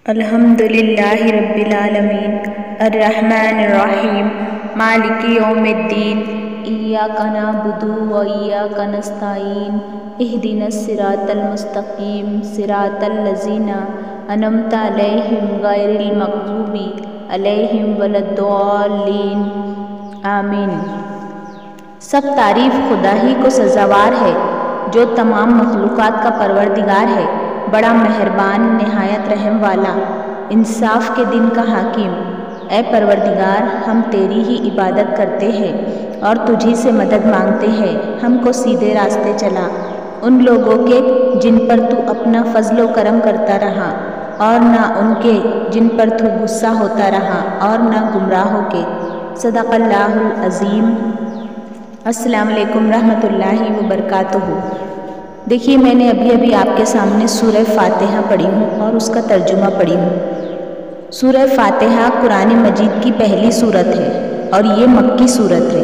الحمدللہ رب العالمین الرحمن الرحیم مالک یوم الدین ایاک نعبد و ایاک نستعین اہدنا الصراط المستقیم صراط الذین انعمت علیہم غیر المغضوب علیہم ولا الضالین آمین۔ سب تعریف خدا ہی کو سزاوار ہے جو تمام مخلوقات کا پروردگار ہے، بڑا مہربان، نہایت رحم والا، انصاف کے دن کا حاکم۔ اے پروردگار، ہم تیری ہی عبادت کرتے ہیں اور تجھی سے مدد مانگتے ہیں، ہم کو سیدھے راستے چلا۔ ان لوگوں کے جن پر تو اپنا فضل و کرم کرتا رہا، اور نہ ان کے جن پر تو غصہ ہوتا رہا، اور نہ گمراہوں کے۔ صدق اللہ العظیم۔ السلام علیکم رحمۃ اللہ وبرکاتہ۔ دیکھیے، میں نے ابھی آپ کے سامنے سورہ فاتحہ پڑھی ہوں اور اس کا ترجمہ پڑھی ہوں۔ سورہ فاتحہ قرآن مجید کی پہلی سورت ہے اور یہ مکی سورت ہے،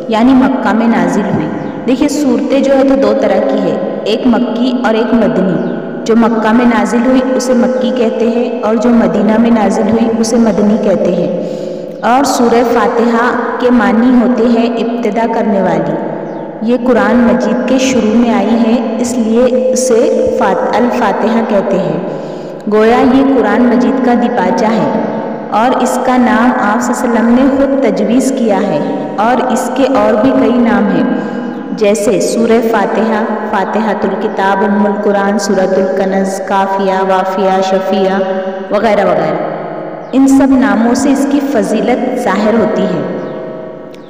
یعنی مکہ میں نازل ہوئی۔ دیکھیے، سورتیں جو ہے تو دو طرح کی ہے، ایک مکی اور ایک مدنی۔ جو مکہ میں نازل ہوئی اسے مکی کہتے ہیں، اور جو مدینہ میں نازل ہوئی اسے مدنی کہتے ہیں۔ اور سورہ فاتحہ کے معنی ہوتے ہیں ابتدا کرنے والی۔ یہ قرآن مجید کے شروع میں آئی ہے، اس لیے اسے الفاتحہ کہتے ہیں۔ گویا یہ قرآن مجید کا دیباچہ ہے، اور اس کا نام آپ صلی اللہ علیہ وسلم نے خود تجویز کیا ہے، اور اس کے اور بھی کئی نام ہیں، جیسے سورہ فاتحہ، فاتحۃ الکتاب، ام القرآن، سورۃ الکنز، کافیہ، وافیہ، شفیہ وغیرہ وغیرہ۔ ان سب ناموں سے اس کی فضیلت ظاہر ہوتی ہے۔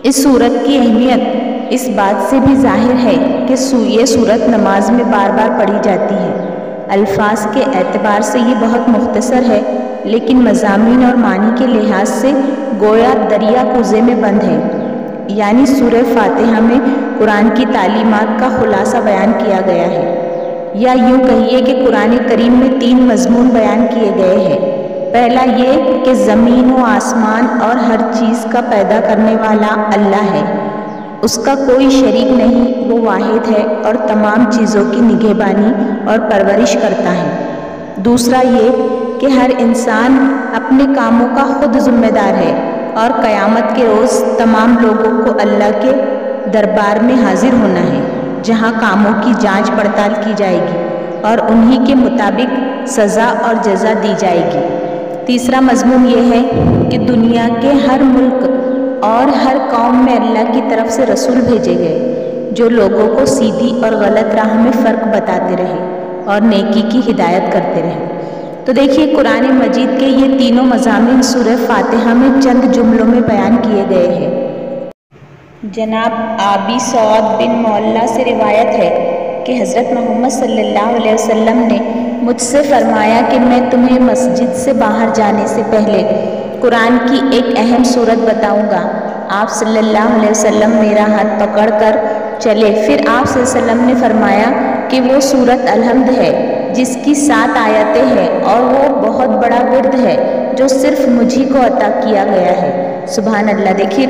اس سورت کی اہمیت اس بات سے بھی ظاہر ہے کہ یہ سورت نماز میں بار بار پڑھی جاتی ہے۔ الفاظ کے اعتبار سے یہ بہت مختصر ہے، لیکن مضامین اور معنی کے لحاظ سے گویا دریا کوزے میں بند ہے۔ یعنی سورہ فاتحہ میں قرآن کی تعلیمات کا خلاصہ بیان کیا گیا ہے، یا یوں کہیے کہ قرآن کریم میں 3 مضمون بیان کیے گئے ہیں۔ پہلا یہ کہ زمین و آسمان اور ہر چیز کا پیدا کرنے والا اللہ ہے، اس کا کوئی شریک نہیں، وہ واحد ہے اور تمام چیزوں کی نگہبانی اور پرورش کرتا ہے۔ دوسرا یہ کہ ہر انسان اپنے کاموں کا خود ذمہ دار ہے، اور قیامت کے روز تمام لوگوں کو اللہ کے دربار میں حاضر ہونا ہے، جہاں کاموں کی جانچ پڑتال کی جائے گی اور انہی کے مطابق سزا اور جزا دی جائے گی۔ تیسرا مضمون یہ ہے کہ دنیا کے ہر ملک اور ہر قوم میں اللہ کی طرف سے رسول بھیجے گئے، جو لوگوں کو سیدھی اور غلط راہ میں فرق بتاتے رہے اور نیکی کی ہدایت کرتے رہے۔ تو دیکھیے، قرآن مجید کے یہ تینوں مضامین سورہ فاتحہ میں چند جملوں میں بیان کیے گئے ہیں۔ جناب آبی سعود بن معلیٰ سے روایت ہے کہ حضرت محمد صلی اللہ علیہ وسلم نے مجھ سے فرمایا کہ میں تمہیں مسجد سے باہر جانے سے پہلے قرآن کی ایک اہم سورت بتاؤں گا۔ آپ صلی اللہ علیہ وسلم میرا ہاتھ پکڑ کر چلے، پھر آپ صلی اللہ علیہ وسلم نے فرمایا کہ وہ سورت الحمد ہے، جس کی 7 آیتیں ہیں، اور وہ بہت بڑا ورد ہے جو صرف مجھی کو عطا کیا گیا ہے۔ سبحان اللہ۔ دیکھیے،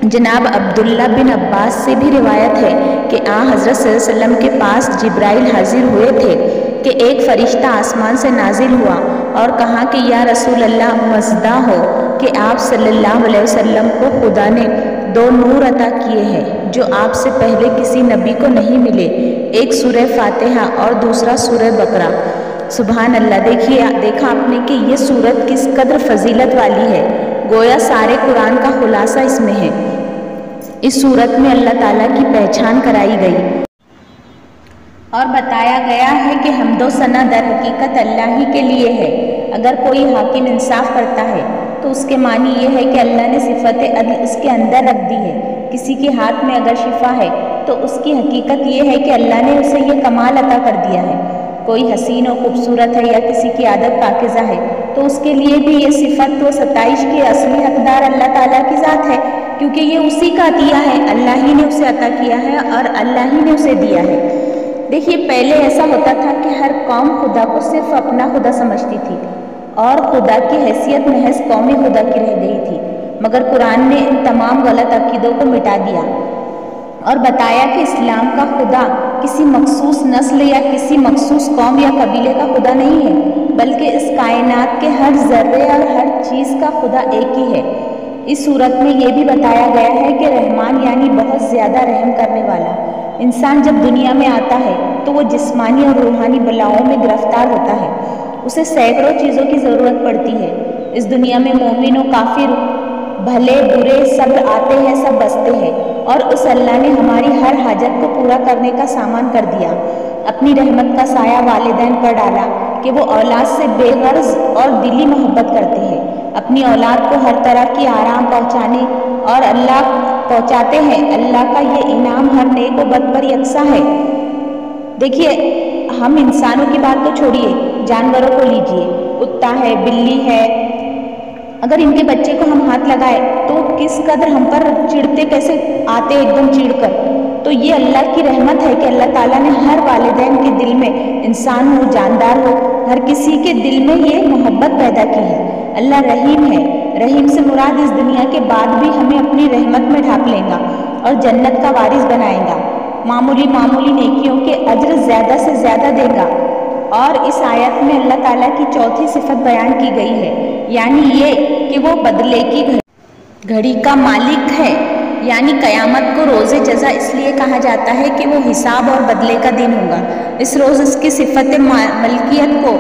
جناب عبداللہ بن عباس سے بھی روایت ہے کہ حضرت صلی اللہ علیہ وسلم کے پاس جبرائیل حاضر ہوئے تھے کہ ایک فرشتہ آسمان سے نازل ہوا اور کہا کہ یا رسول اللہ، مزدہ ہو کہ آپ صلی اللہ علیہ وسلم کو خدا نے 2 نور عطا کیے ہیں جو آپ سے پہلے کسی نبی کو نہیں ملے، ایک سورہ فاتحہ اور دوسرا سورہ بقرہ۔ سبحان اللہ۔ دیکھا آپ نے کہ یہ سورت کس قدر فضیلت والی ہے، گویا سارے قرآن کا خلاصہ اس میں ہے۔ اس سورت میں اللہ تعالیٰ کی پہچان کرائی گئی اور بتایا گیا ہے کہ حمد و ثنا در حقیقت اللہ ہی کے لیے ہے۔ اگر کوئی حاکم انصاف کرتا ہے تو اس کے معنی یہ ہے کہ اللہ نے صفت عدل اس کے اندر رکھ دی ہے۔ کسی کے ہاتھ میں اگر شفا ہے تو اس کی حقیقت یہ ہے کہ اللہ نے اسے یہ کمال عطا کر دیا ہے۔ کوئی حسین و خوبصورت ہے یا کسی کی عادت پاکیزہ ہے تو اس کے لیے بھی یہ صفت و ستائش کے اصلی حقدار اللہ تعالیٰ کی ذات ہے، کیونکہ یہ اسی کا عطیہ ہے، اللہ ہی نے اسے عطا کیا ہے اور اللہ ہی نے اسے دیا ہے۔ دیکھیے، پہلے ایسا ہوتا تھا کہ ہر قوم خدا کو صرف اپنا خدا سمجھتی تھی، اور خدا کی حیثیت محض قومی خدا کی رہ گئی تھی، مگر قرآن نے ان تمام غلط عقیدوں کو مٹا دیا اور بتایا کہ اسلام کا خدا کسی مخصوص نسل یا کسی مخصوص قوم یا قبیلے کا خدا نہیں ہے، بلکہ اس کائنات کے ہر ذرے اور ہر چیز کا خدا ایک ہی ہے۔ اس صورت میں یہ بھی بتایا گیا ہے کہ رحمان یعنی بہت زیادہ رحم کرنے والا۔ انسان جب دنیا میں آتا ہے تو وہ جسمانی اور روحانی بلاؤں میں گرفتار ہوتا ہے۔ اسے سینکڑوں چیزوں کی ضرورت پڑتی ہے۔ اس دنیا میں مومن و کافر، بھلے برے سب آتے ہیں، سب بستے ہیں، اور اس اللہ نے ہماری ہر حاجت کو پورا کرنے کا سامان کر دیا۔ اپنی رحمت کا سایہ والدین پر ڈالا کہ وہ اولاد سے بے غرض اور دلی محبت کرتے ہیں، اپنی اولاد کو ہر طرح کی آرام پہنچانے اور اللہ پہنچاتے ہیں۔ اللہ کا یہ انعام ہر نیک و بد پر یکساں ہے۔ دیکھیے، ہم انسانوں کی بات تو چھوڑیے، جانوروں کو لیجیے، کتا ہے، بلی ہے، اگر ان کے بچے کو ہم ہاتھ لگائے تو کس قدر ہم پر چڑھتے، کیسے آتے ایک دم چڑھ کر۔ تو یہ اللہ کی رحمت ہے کہ اللہ تعالیٰ نے ہر والدین کے دل میں، انسان ہو جاندار ہو، ہر کسی کے دل میں یہ محبت پیدا کی ہے۔ اللہ رحیم ہے۔ رحیم سے مراد اس دنیا کے بعد بھی ہمیں اپنی رحمت میں ڈھانپ لے گا اور جنت کا وارث بنائے گا، معمولی نیکیوں کے اجر زیادہ سے زیادہ دے گا۔ اور اس آیت میں اللہ تعالیٰ کی چوتھی صفت بیان کی گئی ہے، یعنی یہ کہ وہ بدلے کی گھڑی کا مالک ہے۔ یعنی قیامت کو روز جزا اس لیے کہا جاتا ہے کہ وہ حساب اور بدلے کا دن ہوگا۔ اس روز اس کی صفت ملکیت کو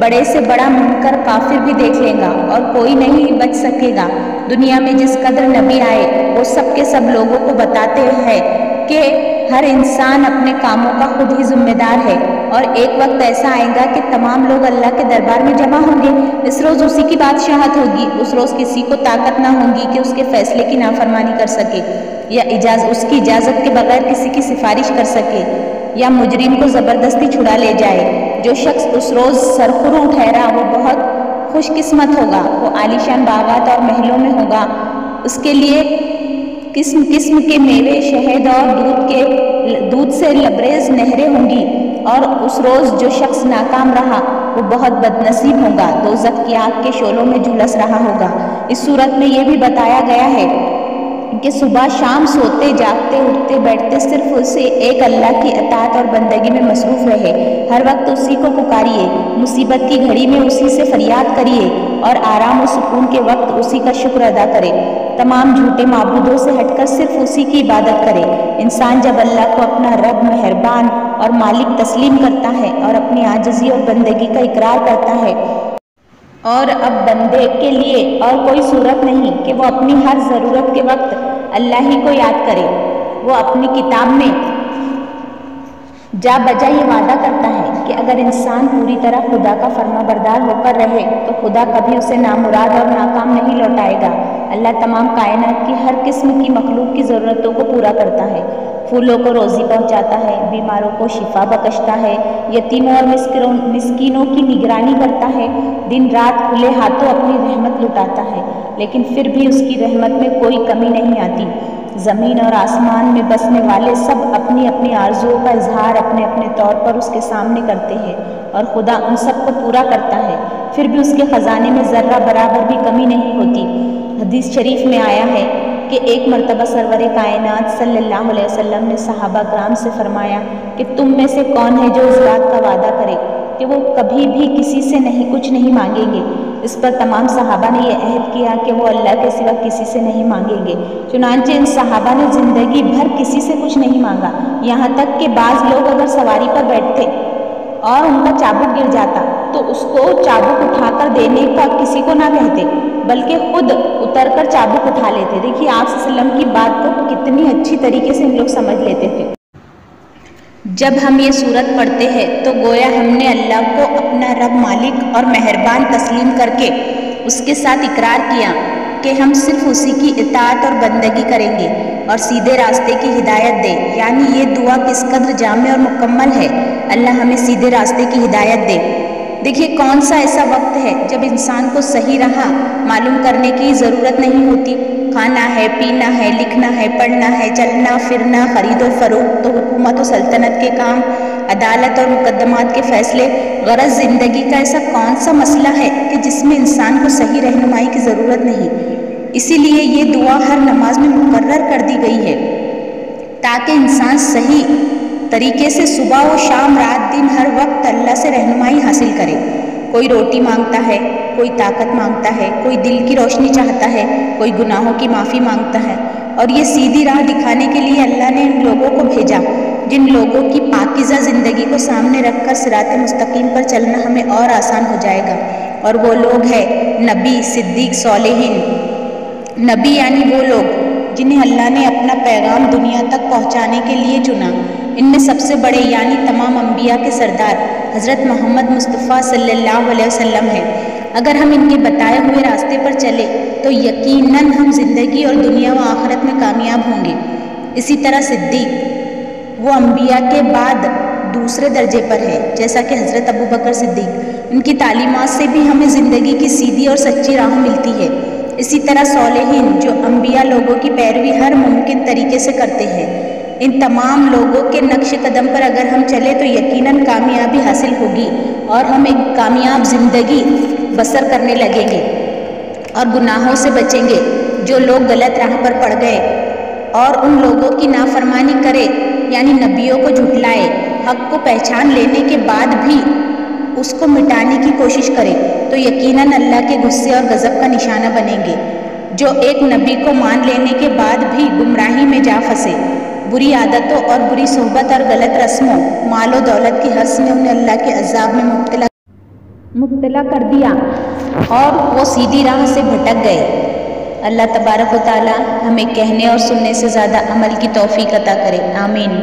بڑے سے بڑا منکر کافر بھی دیکھ لے گا اور کوئی نہیں بچ سکے گا۔ دنیا میں جس قدر نبی آئے وہ سب کے سب لوگوں کو بتاتے ہیں کہ ہر انسان اپنے کاموں کا خود ہی ذمہ دار ہے، اور ایک وقت ایسا آئے گا کہ تمام لوگ اللہ کے دربار میں جمع ہوں گے۔ اس روز اسی کی بادشاہت ہوگی۔ اس روز کسی کو طاقت نہ ہوگی کہ اس کے فیصلے کی نافرمانی کر سکے یا اس کی اجازت کے بغیر کسی کی سفارش کر سکے یا مجرم کو زبردستی چھڑا لے جائے۔ جو شخص اس روز سرخرو ٹھہرا وہ بہت خوش قسمت ہوگا۔ وہ عالیشان باغات اور محلوں میں ہوگا، اس کے لیے قسم قسم کے میوے، شہد اور دودھ سے لبریز نہریں ہوں گی۔ اور اس روز جو شخص ناکام رہا وہ بہت بد نصیب ہوگا، دوزخ کی آگ کے شعلوں میں جھلس رہا ہوگا۔ اس صورت میں یہ بھی بتایا گیا ہے کہ صبح شام سوتے جاگتے اٹھتے بیٹھتے صرف اسے ایک اللہ کی اطاعت اور بندگی میں مصروف رہے، ہر وقت اسی کو پکاریے، مصیبت کی گھڑی میں اسی سے فریاد کریے اور آرام و سکون کے وقت اسی کا شکر ادا کرے، تمام جھوٹے معبودوں سے ہٹ کر صرف اسی کی عبادت کرے۔ انسان جب اللہ کو اپنا رب، مہربان اور مالک تسلیم کرتا ہے اور اپنی عاجزی اور بندگی کا اقرار کرتا ہے، اور اب بندے کے لیے اور کوئی صورت نہیں کہ وہ اپنی ہر ضرورت کے وقت اللہ ہی کو یاد کرے۔ وہ اپنی کتاب میں جا بجا یہ وعدہ کرتا ہے کہ اگر انسان پوری طرح خدا کا فرما بردار ہو کر رہے تو خدا کبھی اسے نامراد اور ناکام نہیں لوٹائے گا۔ اللہ تمام کائنات کی ہر قسم کی مخلوق کی ضرورتوں کو پورا کرتا ہے، پھولوں کو روزی پہنچاتا ہے، بیماروں کو شفا بخشتا ہے، یتیموں اور مسکینوں کی نگرانی کرتا ہے، دن رات کھلے ہاتھوں اپنی رحمت لٹاتا ہے، لیکن پھر بھی اس کی رحمت میں کوئی کمی نہیں آتی۔ زمین اور آسمان میں بسنے والے سب اپنی اپنی آرزوؤں کا اظہار اپنے اپنے طور پر اس کے سامنے کرتے ہیں، اور خدا ان سب کو پورا کرتا ہے، پھر بھی اس کے خزانے میں ذرہ برابر بھی کمی نہیں ہوتی۔ حدیث شریف میں آیا ہے کہ ایک مرتبہ سرور کائنات صلی اللہ علیہ وسلم نے صحابہ کرام سے فرمایا کہ تم میں سے کون ہے جو اس بات کا وعدہ کرے کہ وہ کبھی بھی کسی سے کچھ نہیں مانگیں گے۔ اس پر تمام صحابہ نے یہ عہد کیا کہ وہ اللہ کے سوا کسی سے نہیں مانگیں گے۔ چنانچہ ان صحابہ نے زندگی بھر کسی سے کچھ نہیں مانگا، یہاں تک کہ بعض لوگ اگر سواری پر بیٹھتے اور ان کا چابک گر جاتا تو اس کو چابک اٹھا کر دینے کا کسی کو نہ کہتے، بلکہ خود اتر کر چابک اٹھا لیتے۔ دیکھیے آپ صلی اللہ علیہ وسلم کی بات کو کتنی اچھی طریقے سے ہم لوگ سمجھ لیتے تھے۔ جب ہم یہ سورت پڑھتے ہیں تو گویا ہم نے اللہ کو اپنا رب، مالک اور مہربان تسلیم کر کے اس کے ساتھ اقرار کیا کہ ہم صرف اسی کی اطاعت اور بندگی کریں گے اور سیدھے راستے کی ہدایت دے۔ یعنی یہ دعا کس قدر جامع اور مکمل ہے، اللہ ہمیں سیدھے راستے کی ہدایت دے۔ دیکھیے کون سا ایسا وقت ہے جب انسان کو صحیح راہ معلوم کرنے کی ضرورت نہیں ہوتی۔ کھانا ہے، پینا ہے، لکھنا ہے، پڑھنا ہے، چلنا پھرنا، خرید و فروخت، تو حکومت و سلطنت کے کام، عدالت اور مقدمات کے فیصلے، غرض زندگی کا ایسا کون سا مسئلہ ہے کہ جس میں انسان کو صحیح رہنمائی کی ضرورت نہیں۔ اسی لیے یہ دعا ہر نماز میں مقرر کر دی گئی ہے تاکہ انسان صحیح طریقے سے صبح و شام، رات دن، ہر وقت اللہ سے رہنمائی حاصل کرے۔ کوئی روٹی مانگتا ہے، کوئی طاقت مانگتا ہے، کوئی دل کی روشنی چاہتا ہے، کوئی گناہوں کی معافی مانگتا ہے۔ اور یہ سیدھی راہ دکھانے کے لیے اللہ نے ان لوگوں کو بھیجا جن لوگوں کی پاکیزہ زندگی کو سامنے رکھ کر صراط مستقیم پر چلنا ہمیں اور آسان ہو جائے گا۔ اور وہ لوگ ہیں نبی، صدیق، صالحین۔ نبی یعنی وہ لوگ جنہیں اللہ نے اپنا پیغام دنیا تک پہنچانے کے لیے چنا۔ ان میں سب سے بڑے یعنی تمام انبیاء کے سردار حضرت محمد مصطفیٰ صلی اللہ علیہ وسلم ہیں۔ اگر ہم ان کے بتائے ہوئے راستے پر چلے تو یقیناً ہم زندگی اور دنیا و آخرت میں کامیاب ہوں گے۔ اسی طرح صدیق وہ انبیاء کے بعد دوسرے درجے پر ہے، جیسا کہ حضرت ابوبکر صدیق۔ ان کی تعلیمات سے بھی ہمیں زندگی کی سیدھی اور سچی راہ ملتی ہے۔ اسی طرح صالحین جو انبیاء لوگوں کی پیروی ہر ممکن طریقے سے کرتے ہیں۔ ان تمام لوگوں کے نقش قدم پر اگر ہم چلیں تو یقیناً کامیابی حاصل ہوگی اور ہم ایک کامیاب زندگی بسر کرنے لگیں گے اور گناہوں سے بچیں گے۔ جو لوگ غلط راہ پر پڑ گئے اور ان لوگوں کی نافرمانی کرے یعنی نبیوں کو جھٹلائے، حق کو پہچان لینے کے بعد بھی اس کو مٹانے کی کوشش کرے تو یقیناً اللہ کے غصے اور غضب کا نشانہ بنیں گے۔ جو ایک نبی کو مان لینے کے بعد بھی گمراہی میں جا پھنسے، بری عادتوں اور بری صحبت اور غلط رسموں، مال و دولت کی حرص نے انہیں اللہ کے عذاب میں مبتلا کر دیا اور وہ سیدھی راہ سے بھٹک گئے۔ اللہ تبارک و تعالی ہمیں کہنے اور سننے سے زیادہ عمل کی توفیق عطا کرے، آمین۔